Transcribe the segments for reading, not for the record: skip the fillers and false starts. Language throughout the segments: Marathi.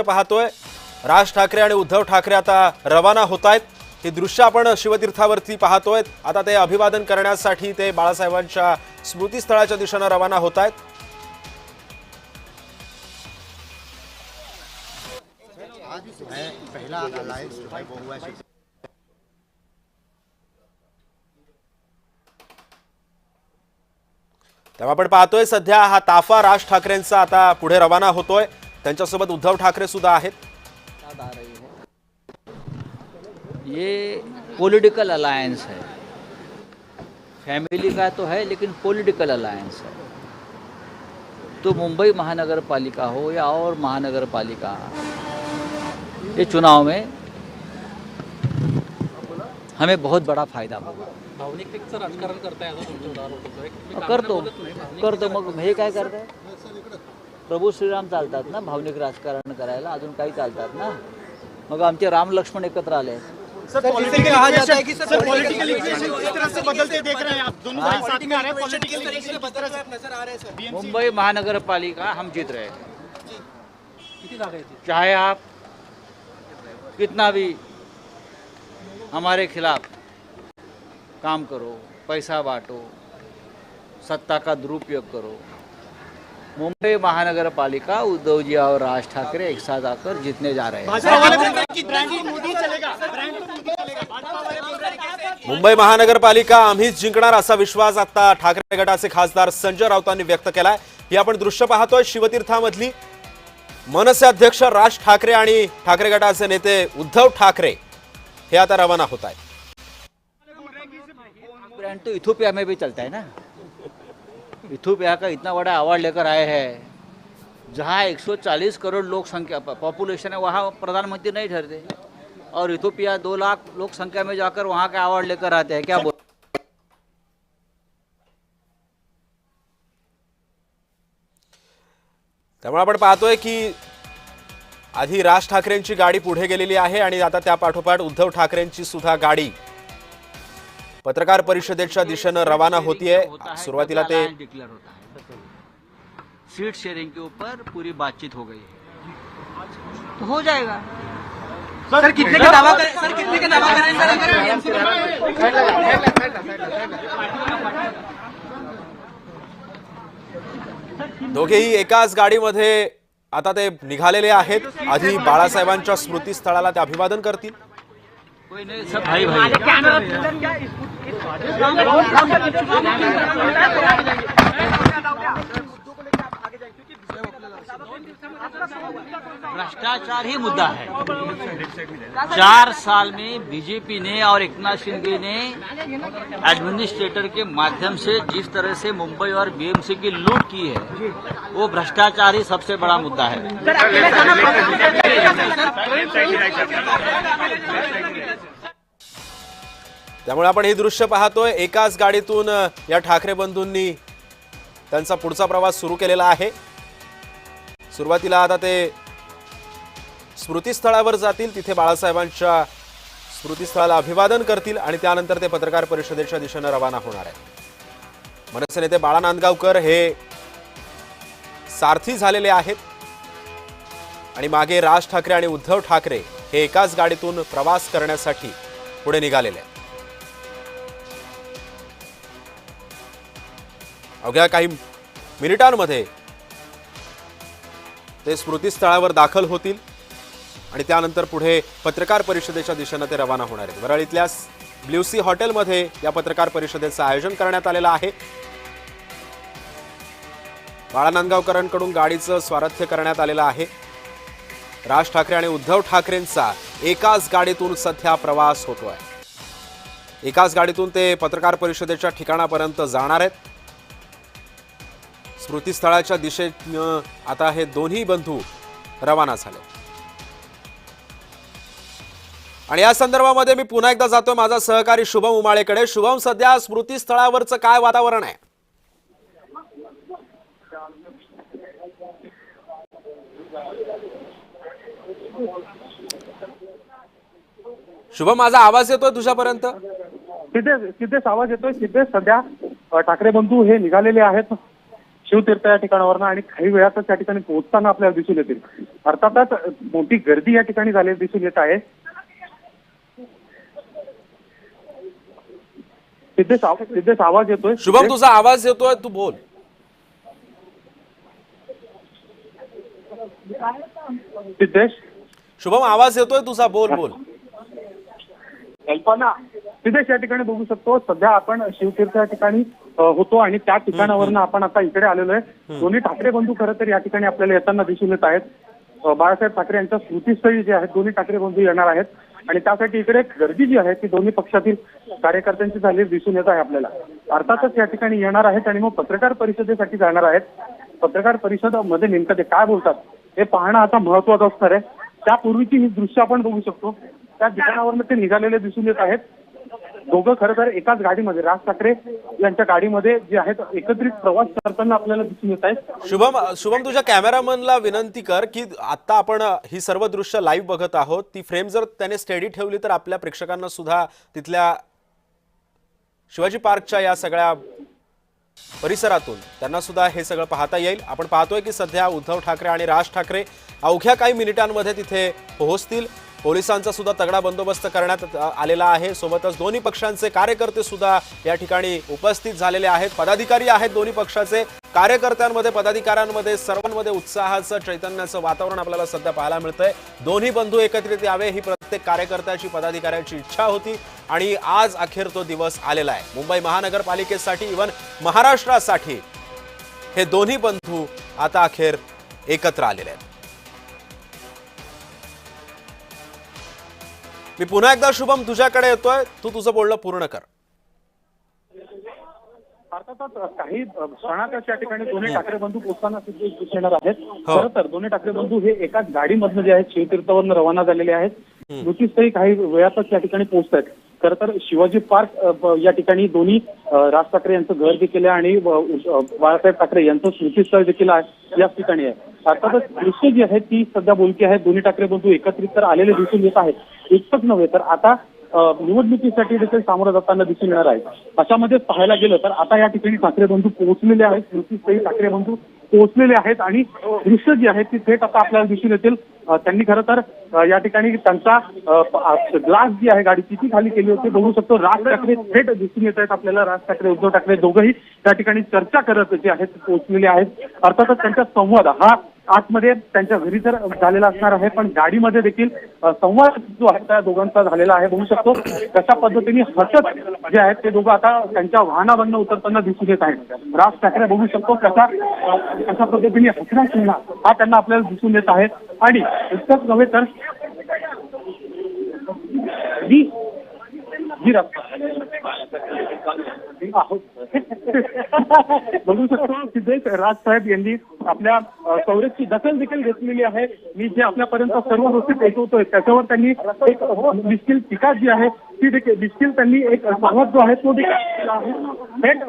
पाहतोय राज ठाकरे आणि उद्धव ठाकरे आता रवाना होत आहेत। ही दृश्य आपण शिवतीर्थावरती पाहतोय। आता ते अभिवादन करण्यासाठी ते बाळासाहेबांच्या स्मृतीस्थळाच्या दिशेने रवाना होत आहेत। पहला अलायंस जो है वो हुआ है तेव्हा आपण पाहतोय सध्या हा ताफा राज ठाकरेंचा आता पुढे रवाना होतोय। त्यांच्यासोबत उद्धव ठाकरे सुद्धा आहेत। ये पॉलिटिकल अलायंस है, फैमिली का तो है लेकिन पॉलिटिकल अलायंस है। तो मुंबई महानगर पालिका हो या और महानगर पालिका, ये चुनाव में हमें बहुत बड़ा फायदा होगा। भावनिकतेचं राजकारण करताय असं तुमचं उदाहरण होतं करतो मग हे काय करताय? प्रभू श्रीराम चालतात ना भावनिक राजकारण करायला, अजून काही चालतात ना। मग आमचे राम लक्ष्मण एकत्र आले। सर पॉलिटिकली कहा जाता है कि सर पॉलिटिकली इस तरह से बदलते देख रहे हैं आप, दोनों भाई साथ में आ रहे हैं, पॉलिटिकल तरीके से बदल रहे नजर आ रहे हैं सर। मुंबई महानगर पालिका हम जीत रहे हैं, किती जागा आहे? चाहे आप कितना भी हमारे खिलाफ काम करो, पैसा बांटो, सत्ता का दुरुपयोग करो, मुंबई महानगर पालिका उद्धव जी और राज ठाकरे एक साथ आकर जीतने जा रहे हैं। मुंबई महानगरपालिका आम्हीच जिंकणार असा विश्वास आता ठाकरे गटाचे खासदार संजय राऊतांनी व्यक्त केलाय। ही आपण दृश्य पाहतोय शिवतीर्थामधली। मनसे अध्यक्ष राज ठाकरे आणि ठाकरे गटाचे नेते उद्धव ठाकरे हे आता रवाना होत आहेत। ब्रांड तो इथोपिया में भी चलता है ना। इथोपिया का इतना बड़ा अवार्ड लेकर आए हैं, जहाँ 140 करोड़ लोक संख्या पॉपुलेशन है, वहाँ प्रधानमंत्री नहीं ठहरते, और इथोपिया 2 लाख लोक संख्या में जाकर वहाँ का अवार्ड लेकर आते हैं। क्या बोल त्यामुळे आपण पाहतोय की आधी राज ठाकरेंची गाडी पुढे गेलेली आहे आणि आता त्या पाठोपाठ उद्धव ठाकरेंची सुद्धा गाडी पत्रकार परिषदेच्या दिशेने रवाना होतीये। सुरुवातीला ते डिक्लेअर होता है, सीट शेयरिंग के ऊपर पूरी बातचीत हो गई है, तो हो जाएगा। सर कितने का दावा करें, सर कितने का दावा करें दोघेही एकाच गाडीमध्ये आता ते निघालेले आहेत। आधी बाळासाहेबांच्या स्मृतीस्थळाला ते अभिवादन करतील। कोई नहीं, सब भाई भाई। भ्रष्टाचार ही मुद्दा है। 4 साल में बीजेपी ने और एकनाथ शिंदे ने एडमिनिस्ट्रेटर के माध्यम से जिस तरह से मुंबई और बीएमसी की लूट की है, वो भ्रष्टाचार ही सबसे बड़ा मुद्दा है। त्यामुळे आपण हे दृश्य पाहतोय। एकाच गाडीतून या ठाकरे बंधूंनी त्यांचा पुढचा प्रवास सुरू केलेला आहे। सुरुवातीला आता ते स्मृतीस्थळावर जातील, तिथे बाळासाहेबांच्या स्मृतीस्थळाला अभिवादन करतील आणि त्यानंतर ते पत्रकार परिषदेच्या दिशेने रवाना होणार आहेत। मनसे नेते बाळा नांदगावकर हे सारथी झालेले आहेत आणि मागे राज ठाकरे आणि उद्धव ठाकरे हे एकाच गाडीतून प्रवास करण्यासाठी पुढे निघालेले आहेत। अवघ्या काही मिनिटांमध्ये ते स्मृतीस्थळावर दाखल होतील आणि त्यानंतर पुढे पत्रकार परिषदेच्या दिशेने ते रवाना होणार आहेत। वरळीतल्या ब्ल्यू सी हॉटेलमध्ये या पत्रकार परिषदेचं आयोजन करण्यात आलेलं आहे। बाळा नांदगावकरांकडून गाडीचं स्वारथ्य करण्यात आलेलं आहे। राज ठाकरे आणि उद्धव ठाकरेंचा एकाच गाडीतून सध्या प्रवास होतोय। एकाच गाडीतून ते पत्रकार परिषदेच्या ठिकाणापर्यंत जाणार आहेत। स्मृतीस्थळाच्या दिशेने आता हे दोन्ही बंधू रवाना झाले आणि या संदर्भामध्ये मी पुन्हा एकदा जातोय माझा सहकारी शुभम उमाळेकडे। शुभम, सध्या स्मृतीस्थळावरचं काय वातावरण आहे? शुभम, माझा आवाज येतोय तुझ्यापर्यंत? सिद्धेश आवाज येतोय? सिद्धेश, सध्या ठाकरे बंधू हे निघालेले आहेत शिवतीर्थ या ठिकाणावरनं आणि काही वेळातच या ठिकाणी पोहोचताना आपल्याला दिसून येतील. अर्थातच मोठी गर्दी या ठिकाणी झालेली दिसून येत आहे. सिद्धेश आवाज येतोय? शुभम तुझा आवाज येतोय, तू बोल. सिद्धेश शुभम आवाज येतोय तुझा, बोल बोल. कल्पना सिद्धेश या ठिकाणी बघू शकतो. सध्या आपण शिवतीर्थ या ठिकाणी होतो आणि त्या ठिकाणावरनं आपण आता इकडे आलेलो आहे. दोन्ही ठाकरे बंधू खरं तर या ठिकाणी आपल्याला येताना दिसून येत आहेत. बाळासाहेब ठाकरे यांच्या स्मृतीस्थळी जे आहेत दोन्ही ठाकरे बंधू येणार आहेत आणि त्यासाठी इकडे गर्दी जी आहे ती दोन्ही पक्षातील कार्यकर्त्यांची झालेली दिसून येत आहे आपल्याला. अर्थातच या ठिकाणी येणार आहेत आणि मग पत्रकार परिषदेसाठी जाणार आहेत. पत्रकार परिषद मध्ये नेमकं ते काय बोलतात हे पाहणं आता महत्वाचं असणार आहे. त्यापूर्वीची ही दृश्य आपण बघू शकतो. त्या ठिकाणावरून ते निघालेले दिसून येत आहेत. दोघं खरं तर एकाच गाडीमध्ये राज ठाकरे यांच्या गाडीमध्ये जे आहेत एकत्रित प्रवास करताना आपल्याला दिसून येत आहेत. शुभम तुझ्या कॅमेरामनला विनंती कर की आता आपण ही सर्व दृश्य लाईव्ह बघत आहोत, ती फ्रेम जर त्याने स्टेडी ठेवली तर आपल्या प्रेक्षकांना सुद्धा तिथल्या शिवाजी पार्कच्या या सगळ्या परिसरातून त्यांना सुद्धा हे सगळं पाहता येईल. आपण पाहतोय की सध्या उद्धव ठाकरे आणि राज ठाकरे अवघ्या काही मिनिटांमध्ये तिथे पोहोचतील. पोलिसांचा सुद्धा तगडा बंदोबस्त करण्यात आलेला आहे. सोबतच दोन्ही पक्षांचे कार्यकर्ते सुद्धा या ठिकाणी उपस्थित झालेले आहेत. पदाधिकारी आहेत दोन्ही पक्षाचे. कार्यकर्त्यांमध्ये पदाधिकाऱ्यांमध्ये सर्वांमध्ये उत्साहाचं चैतन्याचं वातावरण आपल्याला सध्या पाहायला मिळतंय. दोन्ही बंधू एकत्रित यावे ही प्रत्येक कार्यकर्त्याची पदाधिकाऱ्याची इच्छा होती आणि आज अखेर तो दिवस आलेला आहे. मुंबई महानगरपालिकेसाठी इव्हन महाराष्ट्रासाठी हे दोन्ही बंधू आता अखेर एकत्र आलेले आहेत. मी पुन्हा एकदा शुभम तुझ्याकडे येतोय, तू तुझं बोलणं पूर्ण कर. अर्थातच काही क्षणातच या ठिकाणी दोन्ही ठाकरे बंधू पोहोचताना दिसून येणार आहेत. खरं तर दोन्ही ठाकरे बंधू हे एकाच गाडीमधनं जे आहेत शिवतीर्थवरून रवाना झालेले आहेत. स्मृतीस्थळी काही वेळातच या ठिकाणी पोहोचत आहेत. खरं तर शिवाजी पार्क या ठिकाणी दोन्ही राज ठाकरे यांचं घर देखील आहे आणि बाळासाहेब ठाकरे यांचं स्मृतीस्थळ देखील याच ठिकाणी आहे. अर्थातच दृश्य जी आहेत ती सध्या बोलकी आहेत. दोन्ही ठाकरे बंधू एकत्रित तर आलेले दिसून येत आहेत. इतकंच नव्हे तर आता निवडणुकीसाठी देखील सामोरं जाताना दिसून येणार आहे. अशामध्ये पाहायला गेलं तर आता या ठिकाणी ठाकरे बंधू पोहोचलेले आहेत. स्मृतीस्थळी ठाकरे बंधू पोहोचलेले आहेत आणि दृश्य जी आहेत ती थेट आता आपल्याला दिसून येतील. त्यांनी खरं तर या ठिकाणी त्यांचा ग्लास जी आहे गाडीची ती खाली केली होती. बघू शकतो राज ठाकरे थेट दिसून येत आहेत आपल्याला. राज ठाकरे उद्धव ठाकरे दोघंही त्या ठिकाणी चर्चा करत जे आहेत पोहोचलेले आहेत. अर्थातच त्यांचा संवाद हा आतमध्ये त्यांच्या घरी तर झालेला असणार आहे पण गाडीमध्ये देखील संवाद जो आहे त्या दोघांचा झालेला आहे. बघू शकतो कशा पद्धतीने हसत जे आहेत ते दोघं आता त्यांच्या वाहनावरनं उतरताना दिसून येत आहेत. राज ठाकरे बघू शकतो कशा पद्धतीने हसरा चेहरा हा त्यांना आपल्याला दिसून येत आहे. आणि इतकंच नव्हे तर बघू शकतो सिद्धेश राजसाहेब यांनी आपल्या काँग्रेसची दखल देखील घेतलेली आहे. मी जे आपल्यापर्यंत सर्व गोष्टी पोहोचवतोय त्याच्यावर त्यांनी एक निश्चित टीका जी आहे ती देखील निश्चित त्यांनी एक संवाद जो आहे तो देखील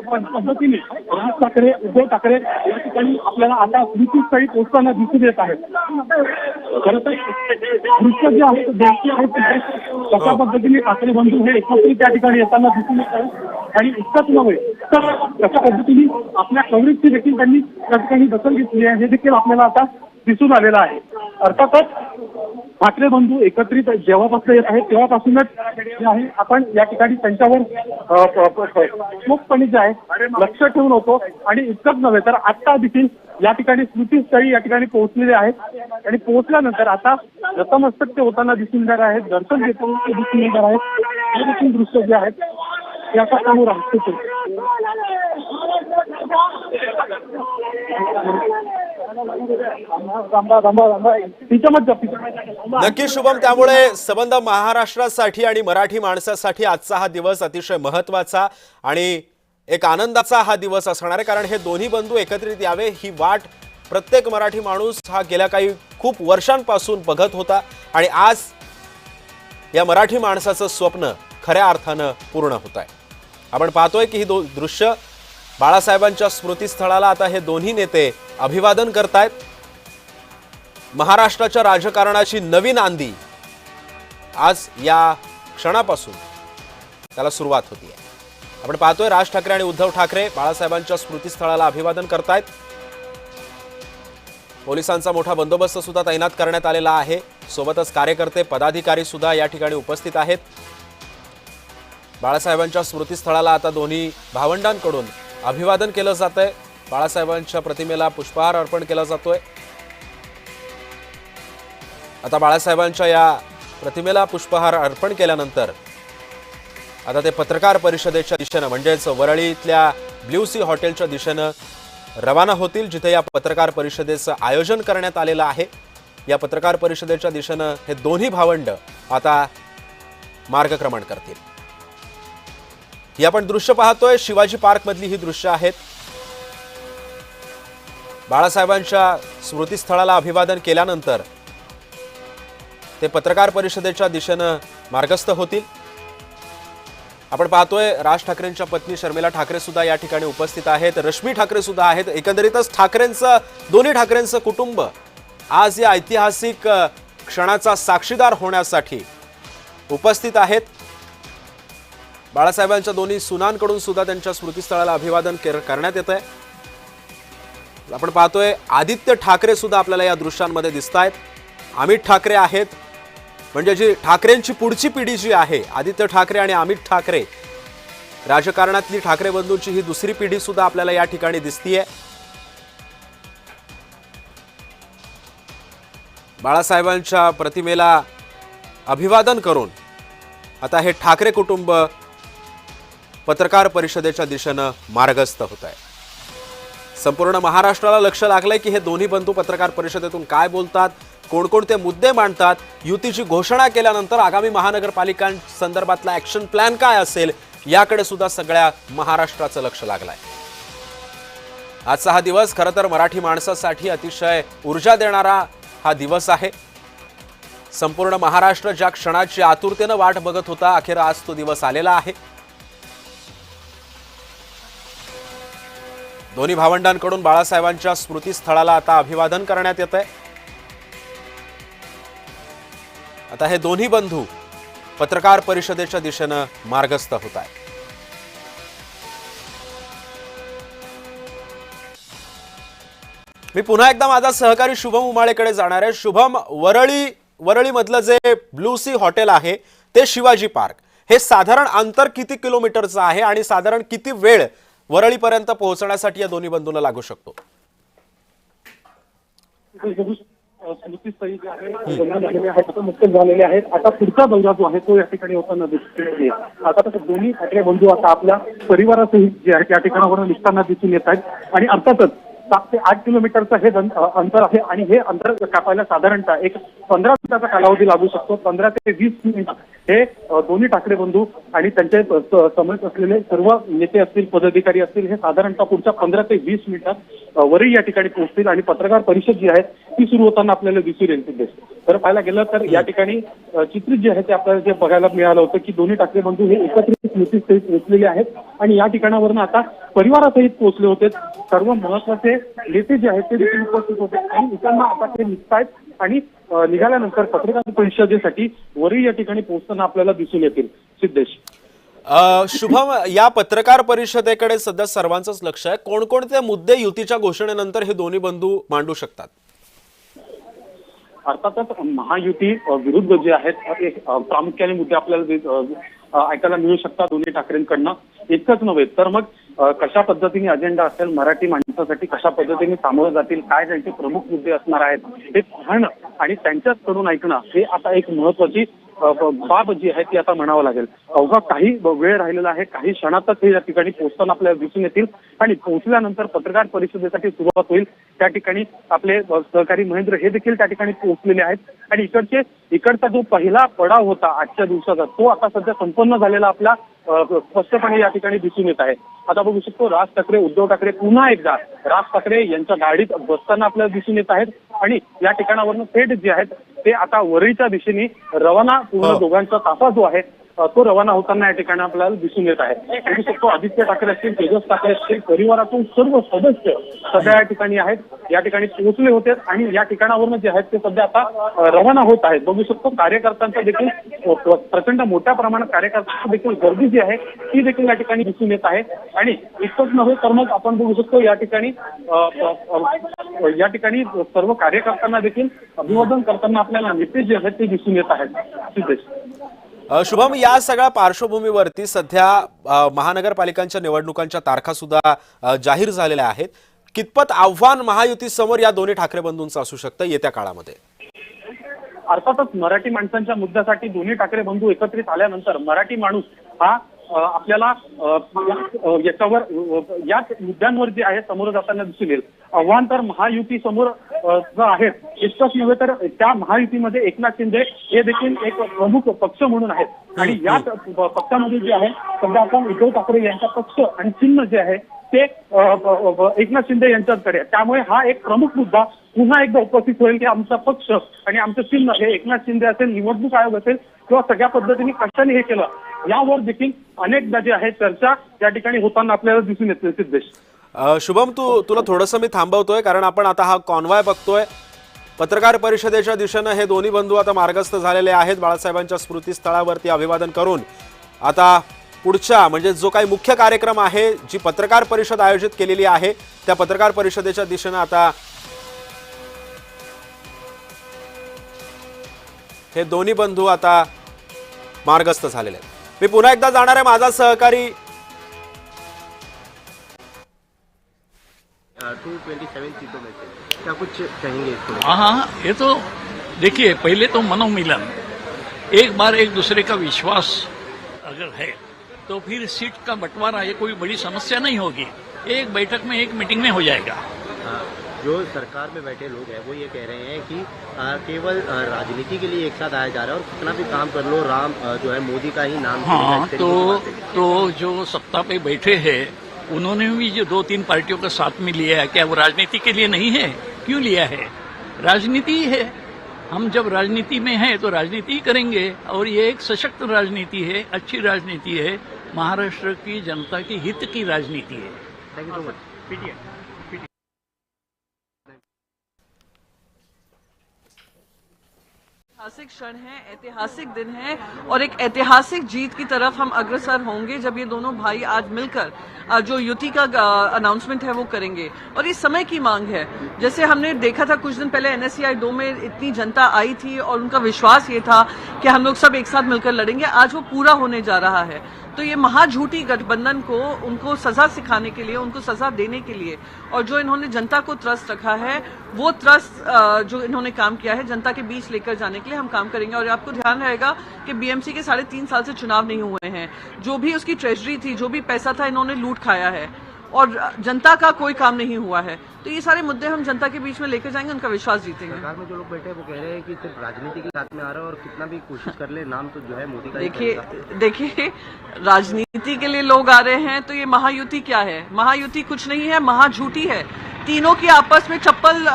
पद्धतीने राज ठाकरे उद्धव ठाकरे या ठिकाणी आपल्याला आता स्मृतीस्थळी पोहोचताना दिसून येत आहेत. खरं तर दृश्य जे आहे ते कशा पद्धतीने ठाकरे बंधू हे एकत्रित त्या ठिकाणी येताना दिसून येत आहेत आणि इतकंच नव्हे तर कशा पद्धतीने आपल्या काँग्रेसची देखील त्यांनी त्या ठिकाणी दखल घेतली आहे हे देखील आपल्याला आता दिसून आलेलं आहे. अर्थातच ठाकरे बंधू एकत्रित जेव्हापासून येत आहेत तेव्हापासूनच जे आहे आपण या ठिकाणी त्यांच्यावर मुक्तपणे जे आहे लक्ष ठेवून होतो आणि इतकंच नव्हे तर आता देखील या ठिकाणी स्मृतीस्थळी या ठिकाणी पोहोचलेले आहेत आणि पोहोचल्यानंतर आता नतमस्तक ते होताना दिसून येणार आहेत. दर्शन घेताना ते दिसून येणार आहेत. हे देखील दृश्य जे आहेत ते आता समोर आहेत. नक्की शुभम, त्यामुळे संबंध महाराष्ट्रासाठी आणि मराठी माणसासाठी आजचा हा दिवस अतिशय महत्वाचा आणि एक आनंदाचा हा दिवस असणार आहे. कारण हे दोन्ही बंधू एकत्रित यावे ही वाट प्रत्येक मराठी माणूस हा गेल्या काही खूप वर्षांपासून बघत होता आणि आज या मराठी माणसाचं स्वप्न खऱ्या अर्थानं पूर्ण होत आहे. आपण पाहतोय की ही दृश्य बाळासाहेबांच्या स्मृतीस्थळाला आता हे दोन्ही नेते अभिवादन करतायत. महाराष्ट्राच्या राजकारणाची नवीन आंधी आज या क्षणापासून त्याला सुरुवात होती आहे. आपण पाहतोय राज ठाकरे आणि उद्धव ठाकरे बाळासाहेबांच्या स्मृतीस्थळाला अभिवादन करतायत. पोलिसांचा मोठा बंदोबस्त सुद्धा तैनात करण्यात आलेला आहे। सोबतच कार्यकर्ते पदाधिकारी सुद्धा या ठिकाणी उपस्थित आहेत। बाळासाहेबांच्या स्मृतीस्थळाला आता दोन्ही भावंडांकडून अभिवादन केलं जातंय। बाळासाहेबांच्या प्रतिमेला पुष्पहार अर्पण केला जातोय। आता बाळासाहेबांच्या या प्रतिमेला पुष्पहार अर्पण केल्यानंतर आता ते पत्रकार परिषदेच्या दिशेनं म्हणजेच वरळीतल्या ब्ल्यू सी हॉटेलच्या दिशेनं रवाना होतील, जिथे या पत्रकार परिषदेचं आयोजन करण्यात आलेलं आहे। या पत्रकार परिषदेच्या दिशेनं हे दोन्ही भावंड आता मार्गक्रमण करतील। ही आपण दृश्य पाहतोय, शिवाजी पार्क मधली ही दृश्य आहेत। बाळासाहेबांच्या स्मृतीस्थळाला अभिवादन केल्यानंतर ते पत्रकार परिषदेच्या दिशेनं मार्गस्थ होतील। आपण पाहतोय राज ठाकरेंच्या पत्नी शर्मिला ठाकरे सुद्धा या ठिकाणी उपस्थित आहेत, रश्मी ठाकरे सुद्धा आहेत। एकंदरीतच दोन्ही ठाकरेंचं कुटुंब आज या ऐतिहासिक क्षणाचा साक्षीदार होण्यासाठी उपस्थित आहेत। बाळासाहेबांच्या दोन्ही सुनांकडून सुद्धा त्यांच्या स्मृतीस्थळाला अभिवादन करण्यात येत आहे। आपण पाहतोय आदित्य ठाकरे सुद्धा आपल्याला या दृश्यांमध्ये दिसतायत। अमित ठाकरे आहेत, म्हणजे जी ठाकरेंची पुढची पिढी जी आहे, आदित्य ठाकरे आणि अमित ठाकरे, राजकारणातली ठाकरे बंधूंची ही दुसरी पिढी सुद्धा आपल्याला या ठिकाणी दिसतीये। बाळासाहेबांच्या प्रतिमेला अभिवादन करून आता हे ठाकरे कुटुंब पत्रकार परिषदेच्या दिशेनं मार्गस्थ होत आहे। संपूर्ण महाराष्ट्राला लक्ष लागलंय की हे दोन्ही बंधू पत्रकार परिषदेतून काय बोलतात, कोणकोणते मुद्दे मांडतात, युतीची घोषणा केल्यानंतर आगामी महानगरपालिकांसंदर्भातला ॲक्शन प्लॅन काय असेल, याकडे सुद्धा सगळ्या महाराष्ट्राचं लक्ष लागलंय। आजचा हा दिवस खरं तर मराठी माणसासाठी अतिशय ऊर्जा देणारा हा दिवस आहे। संपूर्ण महाराष्ट्र ज्या क्षणाची आतुरतेनं वाट बघत होता, अखेर आज तो दिवस आलेला आहे। दोन्ही भावंडांकडून बाळासाहेबांच्या स्मृतीस्थळाला आता अभिवादन करण्यात येत आहे। आता हे दोन्ही बंधू पत्रकार परिषदेच्या दिशेनं मार्गस्थ होत आहेत। मी पुन्हा एकदा माझा सहकारी शुभम उमाळेकडे जाणार आहे। शुभम, वरळी मधलं जे ब्लू सी हॉटेल आहे ते शिवाजी पार्क, हे साधारण अंतर किती किलोमीटरचं आहे आणि साधारण किती वेळ वरळीपर्यंत पोहोचण्यासाठी या दोन्ही बंधूंना लागू शकतो? स्मृतीस्थळी जे आहे नुकतेच झालेले आहेत। आता पुढचा दौरा जो आहे तो या ठिकाणी होताना दिसतोय। आता तसं दोन्ही ठाकरे बंधू आता आपल्या परिवारासहित जे आहे त्या ठिकाणावरून निघताना दिसून येत आहेत आणि अर्थातच 7 ते 8 किलोमीटरचं हे अंतर आहे आणि हे अंतर कापायला साधारणतः एक 15 मिनिटाचा कालावधी लागू शकतो। 15 ते 20 मिनिट हे दोन्ही ठाकरे बंधू आणि त्यांचे समवेत असलेले सर्व नेते असतील, पदाधिकारी असतील, हे साधारणतः पुढच्या 15 ते 20 मिनिटात वरळी या ठिकाणी पोहोचतील आणि पत्रकार परिषद जी आहे ती सुरू होताना आपल्याला दिसून येईल। तर पाहायला गेलं तर या ठिकाणी चित्रित जे आहे ते आपल्याला जे बघायला मिळालं होतं की दोन्ही ठाकरे बंधू हे एकत्रित स्मृतीस्थळी पोहोचलेले आहेत आणि या ठिकाणावरून आता परिवारासहित पोहोचले होते। सर्व महत्वाचे नेते जे आहेत ते देखील उपस्थित होते आणि इथं आता ते निघतायत आणि निघाल्यानंतर पत्रकार परिषदेसाठी वरळी या ठिकाणी पोहोचताना आपल्याला दिसून येतील। सिद्धेश, शुभम, या पत्रकार परिषदेकडे सध्या सर्वांचंच लक्ष आहे। कोणकोणते मुद्दे युतीच्या घोषणेनंतर हे दोन्ही बंधू मांडू शकतात? अर्थातच महायुती विरुद्ध जे आहेत प्रामुख्याने मुद्दे आपल्याला ऐकायला मिळू शकतात दोन्ही ठाकरेंकडनं। इतकंच नव्हे तर मग कशा पद्धतीने अजेंडा असेल, मराठी माणसासाठी कशा पद्धतीने सामोरं जातील, काय त्यांचे प्रमुख मुद्दे असणार आहेत हे पाहणं आणि त्यांच्याचकडून ऐकणं हे आता एक महत्वाची बाब जी आहे ती आता म्हणावं लागेल। अवघा काही वेळ राहिलेला आहे, काही क्षणातच हे या ठिकाणी पोहोचताना आपल्याला दिसून येतील आणि पोहोचल्यानंतर पत्रकार परिषदेसाठी सुरुवात होईल। त्या ठिकाणी आपले सहकारी महेंद्र हे देखील त्या ठिकाणी पोहोचलेले आहेत आणि इकडचा जो पहिला पडाव होता आजच्या दिवसाचा तो आता सध्या संपन्न झालेला आपला स्पष्टपणे या ठिकाणी दिसून येत आहे। आता बघू शकतो राज ठाकरे, उद्धव ठाकरे पुन्हा एकदा राज ठाकरे यांच्या गाडीत बसताना आपल्याला दिसून येत आहेत आणि या ठिकाणावरून थेट जे आहेत ते आता वरळीच्या दिशेने रवाना पूर्ण दोघांचा ताफा जो आहे तो रवाना होताना या ठिकाणी आपल्याला दिसून येत आहे. बघू शकतो आदित्य ठाकरे असतील, तेजस ठाकरे असतील, परिवारातून सर्व सदस्य सध्या या ठिकाणी आहेत. या ठिकाणी पोहोचले होते आणि या ठिकाणावरून जे आहेत ते सध्या आता रवाना होत आहेत. बघू शकतो कार्यकर्त्यांचा देखील प्रचंड मोठ्या प्रमाणात कार्यकर्त्यांची देखील गर्दी जी आहे ती देखील या ठिकाणी दिसून येत आहे. आणि इतकंच नव्हे तर मग आपण बघू शकतो या ठिकाणी सर्व कार्यकर्त्यांना देखील अभिवादन करताना आपल्याला नेते जे आहेत ते दिसून येत आहेत. सिद्धेश. शुभम, या सगळ्या पार्श्वभूमीवरती सध्या महानगरपालिकांच्या निवडणुकांच्या तारखा सुद्धा जाहीर झालेल्या आहेत. कितपत आव्हान महायुती समोर या दोन्ही ठाकरे बंधूंचं असू शकतं येत्या काळामध्ये? अर्थातच मराठी माणसांच्या मुद्द्यासाठी दोन्ही ठाकरे बंधू एकत्रित आल्यानंतर मराठी माणूस हा आपल्याला याच्यावर याच मुद्द्यांवर जे आहे समोर जाताना दिसून येईल. आव्हान तर महायुती समोर आहेत. इतकंच नव्हे तर त्या महायुतीमध्ये एकनाथ शिंदे हे देखील एक प्रमुख पक्ष म्हणून आहेत आणि याच पक्षामध्ये जे आहे सध्या आपण उद्धव ठाकरे यांचा पक्ष आणि चिन्ह जे आहे ते एकनाथ शिंदे यांच्याकडे. त्यामुळे हा एक प्रमुख मुद्दा पुन्हा एकदा उपस्थित होईल की आमचा पक्ष आणि आमचं चिन्ह हे एकनाथ शिंदे असेल, निवडणूक आयोग असेल किंवा सगळ्या पद्धतीने कशाने हे केलं यावर देखील अनेकदा जे आहे चर्चा या ठिकाणी होताना आपल्याला दिसून येते. सिद्धेश. शुभम, तुला थोडंसं मी थांबवतोय कारण आपण आता हा कॉन्वॉय बघतोय. पत्रकार परिषदेच्या दिशेनं हे दोन्ही बंधू आता मार्गस्थ झालेले आहेत. बाळासाहेबांच्या स्मृतीस्थळावरती अभिवादन करून आता पुढच्या म्हणजे जो काही मुख्य कार्यक्रम आहे, जी पत्रकार परिषद आयोजित केलेली आहे त्या पत्रकार परिषदेच्या दिशेनं आता हे दोन्ही बंधू आता मार्गस्थ झालेले आहेत. मी पुन्हा एकदा जाणार आहे माझा सहकारी 227 सीटों में से क्या कुछ कहेंगे इसको? हाँ, ये तो देखिए, पहले तो मनोमिलन, एक बार एक दूसरे का विश्वास अगर है तो फिर सीट का बंटवारा ये कोई बड़ी समस्या नहीं होगी. एक बैठक में, एक मीटिंग में हो जाएगा. जो सरकार में बैठे लोग हैं वो ये कह रहे हैं कि केवल राजनीति के लिए एक साथ आया जा रहा है और कितना भी काम कर लो, राम जो है मोदी का ही नाम. हाँ, तो जो सत्ता पे बैठे हैं उन्होंने भी जो 2-3 पार्टियों का साथ में लिया है, क्या वो राजनीति के लिए नहीं है? क्यों लिया है? राजनीति ही है. हम जब राजनीति में हैं तो राजनीति ही करेंगे और ये एक सशक्त राजनीति है, अच्छी राजनीति है, महाराष्ट्र की जनता के हित की राजनीति है. Thank you so much. ऐतिहासिक क्षण है, ऐतिहासिक दिन है और एक ऐतिहासिक जीत की तरफ हम अग्रसर होंगे जब ये दोनों भाई आज मिलकर जो युति का अनाउंसमेंट है वो करेंगे. और ये समय की मांग है. जैसे हमने देखा था कुछ दिन पहले NSCI 2 में इतनी जनता आई थी और उनका विश्वास ये था कि हम लोग सब एक साथ मिलकर लड़ेंगे. आज वो पूरा होने जा रहा है. तो ये महाझूठी गठबंधन को उनको सजा सिखाने के लिए, उनको सजा देने के लिए और जो इन्होंने जनता को त्रस्त रखा है वो त्रस्त जो इन्होंने काम किया है जनता के बीच लेकर जाने के लिए हम काम करेंगे. और आपको ध्यान रहेगा कि BMC के 3.5 साल से चुनाव नहीं हुए हैं. जो भी उसकी ट्रेजरी थी, जो भी पैसा था, इन्होंने लूट खाया है और जनता का कोई काम नहीं हुआ है. तो ये सारे मुद्दे हम जनता के बीच में लेकर जाएंगे, उनका विश्वास जीतेंगे. सरकार में जो लोग बैठे हैं वो कह रहे हैं कि सिर्फ राजनीति के साथ में आ रहा है और कितना भी कोशिश कर ले नाम तो जो है मोदी का. देखिए राजनीति के लिए लोग आ रहे हैं तो ये महायुति क्या है? महायुति कुछ नहीं है, महाझूठी है. तीनों की आपस में चप्पल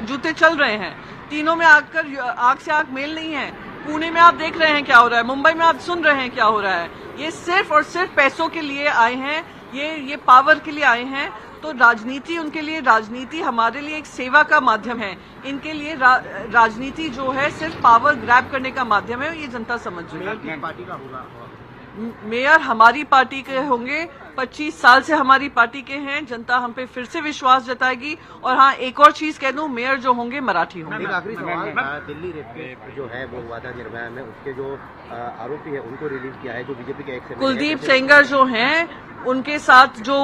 जूते चल रहे हैं. तीनों में आकर आंख से आंख मेल नहीं है. पुणे में आप देख रहे हैं क्या हो रहा है, मुंबई में आप सुन रहे हैं क्या हो रहा है. ये सिर्फ और सिर्फ पैसों के लिए आए हैं, ये पावर के लिए आए हैं. तो राजनीति उनके लिए, राजनीति हमारे लिए एक सेवा का माध्यम है. इनके लिए राजनीति जो है सिर्फ पावर ग्रैब करने का माध्यम है. ये जनता समझ रही है. पार्टी का होगा मेयर हमारी पार्टी के होंगे. 25 साल से हमारी पार्टी के हैं. जनता हम पे फिर से विश्वास जताएगी. और हाँ, एक और चीज कह दूं, मेयर जो होंगे मराठी होंगे. एक आखिरी सवाल, दिल्ली रेप केस जो है वो हुआ था निर्भया में, उसके जो आरोपी है उनको रिलीज किया है, जो बीजेपी के एक्स कुलदीप सेंगर जो हैं उनके साथ जो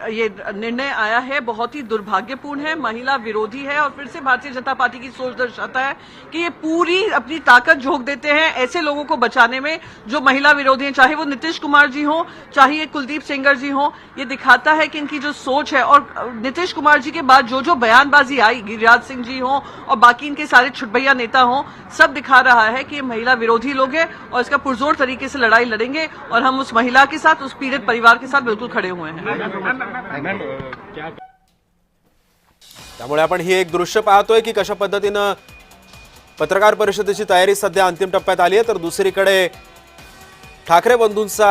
ये निर्णय आया है बहुत ही दुर्भाग्यपूर्ण है, महिला विरोधी है और फिर से भारतीय जनता पार्टी की सोच दर्शाता है कि ये पूरी अपनी ताकत झोंक देते हैं ऐसे लोगों को बचाने में जो महिला विरोधी हैं, चाहे वो नीतीश कुमार जी हो, चाहे ये कुलदीप सेंगर जी हो. ये दिखाता है कि इनकी जो सोच है. और नीतीश कुमार जी के बाद जो बयानबाजी आई, गिरिराज सिंह जी हो और बाकी इनके सारे छुटभैया नेता हो, सब दिखा रहा है कि ये महिला विरोधी लोग हैं और इसका पुरजोर तरीके से लड़ाई लड़ेंगे. और हम उस महिला के साथ, उस पीड़ित परिवार के साथ बिल्कुल खड़े हुए हैं. त्यामुळे आपण ही एक दृश्य पाहतोय की कशा पद्धतीनं पत्रकार परिषदेची तयारी सध्या अंतिम टप्प्यात आली आहे. तर दुसरीकडे ठाकरे बंधूंचा